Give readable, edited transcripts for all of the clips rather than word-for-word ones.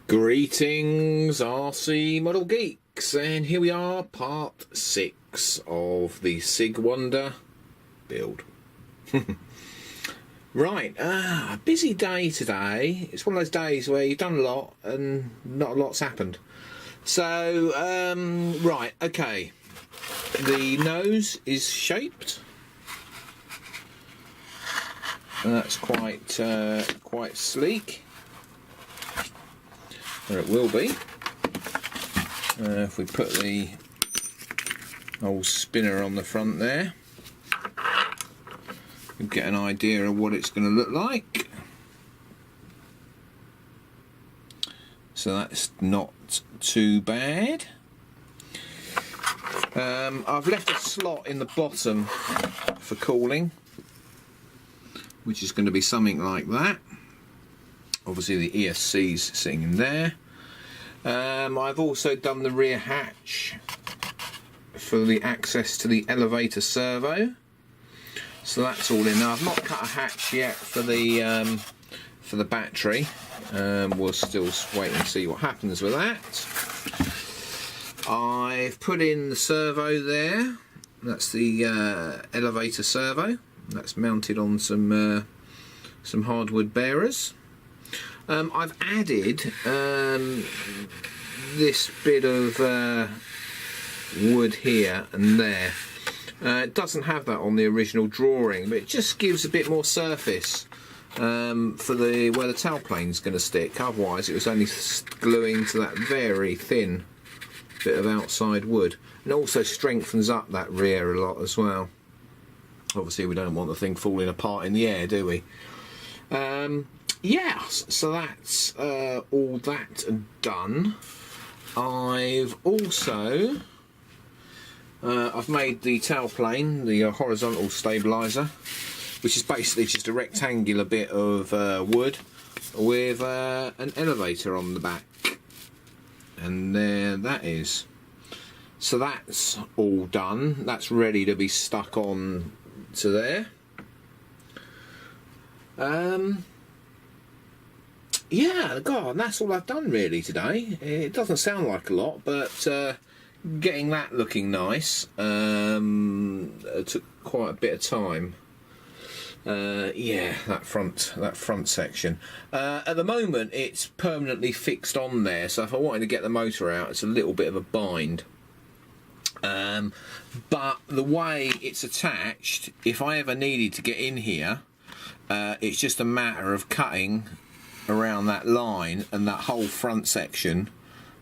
Greetings, RC Model Geeks, and here we are, part 6 of the Sig Wonder build. Right, a busy day today. It's one of those days where you've done a lot and not a lot's happened. So, right, okay. The nose is shaped. And that's quite sleek. Or it will be. If we put the old spinner on the front there, we'll get an idea of what it's going to look like. So that's not too bad. I've left a slot in the bottom for cooling, which is going to be something like that. Obviously the ESC's sitting in there. I've also done the rear hatch for the access to the elevator servo. So that's all in there. I've not cut a hatch yet for the battery. We'll still wait and see what happens with that. I've put in the servo there. That's the elevator servo. That's mounted on some hardwood bearers. I've added this bit of wood here and there. It doesn't have that on the original drawing, but it just gives a bit more surface for where the tailplane is going to stick. Otherwise it was only gluing to that very thin bit of outside wood. And it also strengthens up that rear a lot as well. Obviously we don't want the thing falling apart in the air, do we? Yeah, so that's all that done. I've also I've made the tailplane, the horizontal stabiliser, which is basically just a rectangular bit of wood with an elevator on the back, and there that is. So that's all done. That's ready to be stuck on to there. Yeah, God, that's all I've done really today. It doesn't sound like a lot, but getting that looking nice took quite a bit of time. Yeah, that front section. At the moment, it's permanently fixed on there, so if I wanted to get the motor out, it's a little bit of a bind. But the way it's attached, if I ever needed to get in here, it's just a matter of cutting around that line, and that whole front section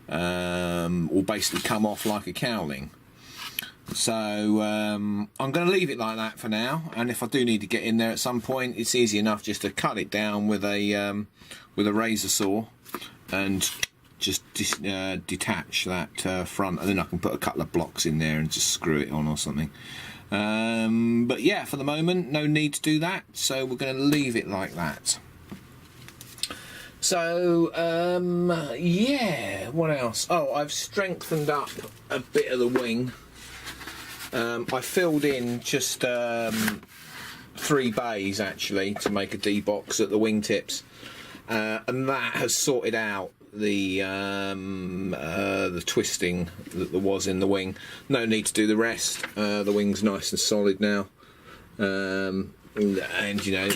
will basically come off like a cowling. So I'm going to leave it like that for now, and if I do need to get in there at some point, it's easy enough just to cut it down with a razor saw and just detach that front, and then I can put a couple of blocks in there and just screw it on or something. But yeah, for the moment no need to do that, so we're going to leave it like that. So, yeah, what else? Oh, I've strengthened up a bit of the wing. I filled in just 3 bays, actually, to make a D-box at the wingtips. And that has sorted out the twisting that there was in the wing. No need to do the rest. The wing's nice and solid now. And you know,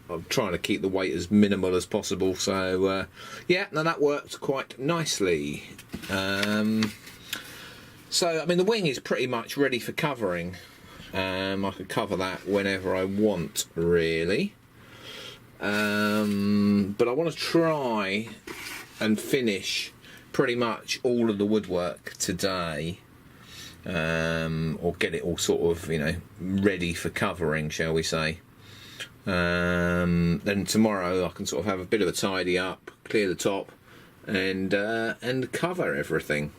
I'm trying to keep the weight as minimal as possible, so yeah, no, that worked quite nicely. So I mean, the wing is pretty much ready for covering. I could cover that whenever I want, really, but I want to try and finish pretty much all of the woodwork today. Or get it all sort of, you know, ready for covering, shall we say. Then tomorrow I can sort of have a bit of a tidy up, clear the top, and cover everything.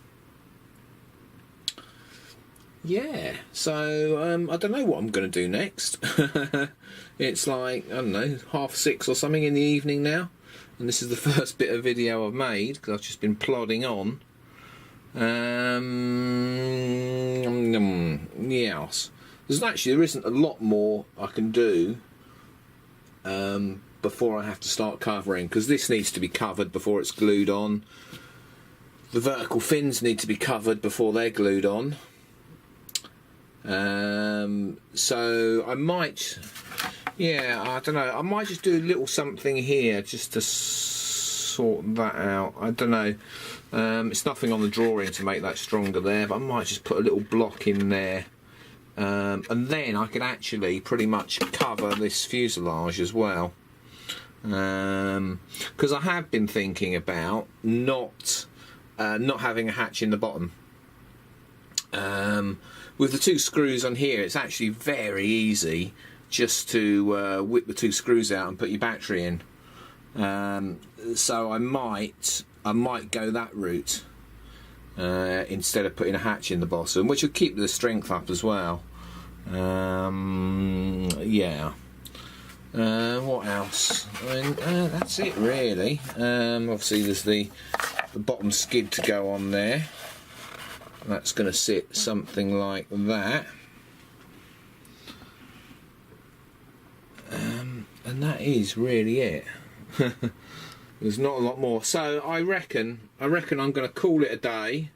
Yeah, so I don't know what I'm going to do next. It's like, I don't know, 6:30 or something in the evening now, and this is the first bit of video I've made because I've just been plodding on. Yes. There isn't a lot more I can do before I have to start covering, because this needs to be covered before it's glued on. The vertical fins need to be covered before they're glued on. So I might, yeah, I don't know, I might just do a little something here just to sort that out. I don't know, it's nothing on the drawing to make that stronger there, but I might just put a little block in there, and then I could actually pretty much cover this fuselage as well, because I have been thinking about not having a hatch in the bottom. With the 2 screws on here, it's actually very easy just to whip the 2 screws out and put your battery in. So I might go that route instead of putting a hatch in the bottom, which will keep the strength up as well. Yeah. What else? I mean, that's it really. Obviously, there's the bottom skid to go on there. That's going to sit something like that. And that is really it. There's not a lot more. So I reckon I'm going to call it a day,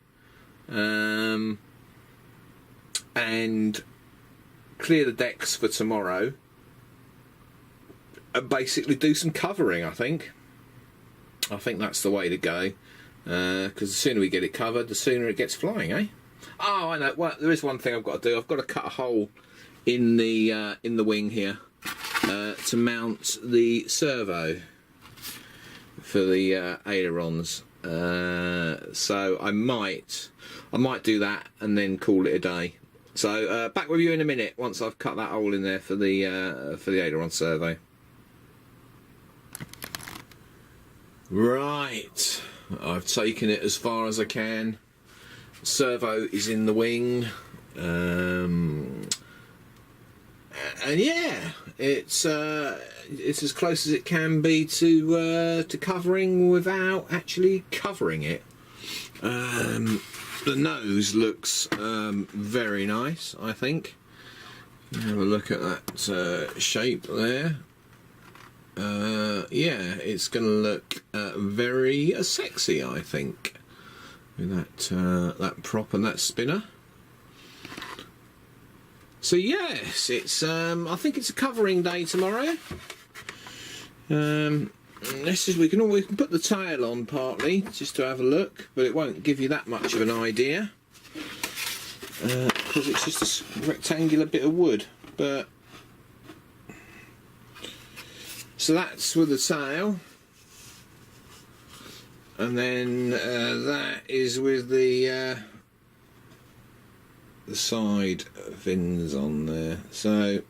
and clear the decks for tomorrow, and basically do some covering. I think that's the way to go. Because the sooner we get it covered, the sooner it gets flying, eh? Oh, I know. Well, there is one thing I've got to do. I've got to cut a hole in the wing here to mount the servo for the ailerons. So I might do that and then call it a day. So back with you in a minute once I've cut that hole in there for the aileron servo. Right. I've taken it as far as I can. Servo is in the wing, and yeah, it's as close as it can be to covering without actually covering it. The nose looks very nice, I think. Have a look at that shape there. Yeah, it's going to look very sexy, I think, with that prop and that spinner. So yes, it's I think it's a covering day tomorrow. We can put the tail on partly just to have a look, but it won't give you that much of an idea because it's just a rectangular bit of wood. But so that's with the tail, and then that is with the side fins on there. So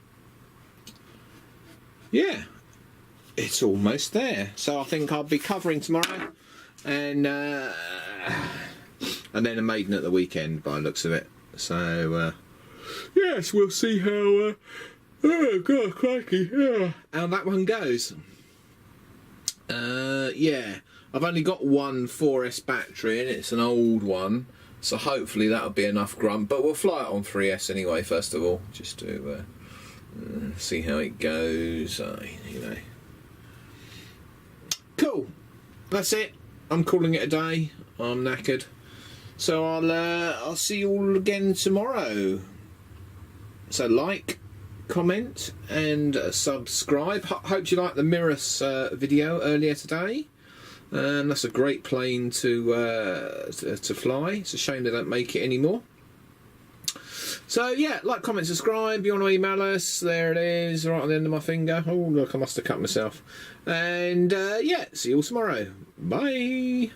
yeah, it's almost there. So I think I'll be covering tomorrow, and then a maiden at the weekend by the looks of it. So yes, we'll see how. Oh god, crikey! Yeah. How that one goes. Yeah, I've only got one 4S battery, and it's an old one, so hopefully that'll be enough grunt. But we'll fly it on 3S anyway, first of all, just to see how it goes. You know. Cool. That's it. I'm calling it a day. I'm knackered. So I'll see you all again tomorrow. So like, comment and subscribe. Hope you liked the Mirrors video earlier today. That's a great plane to fly. It's a shame they don't make it anymore. So yeah, like, comment, subscribe. You want to email us? There it is, right on the end of my finger. Oh look, I must have cut myself. And yeah, see you all tomorrow. Bye.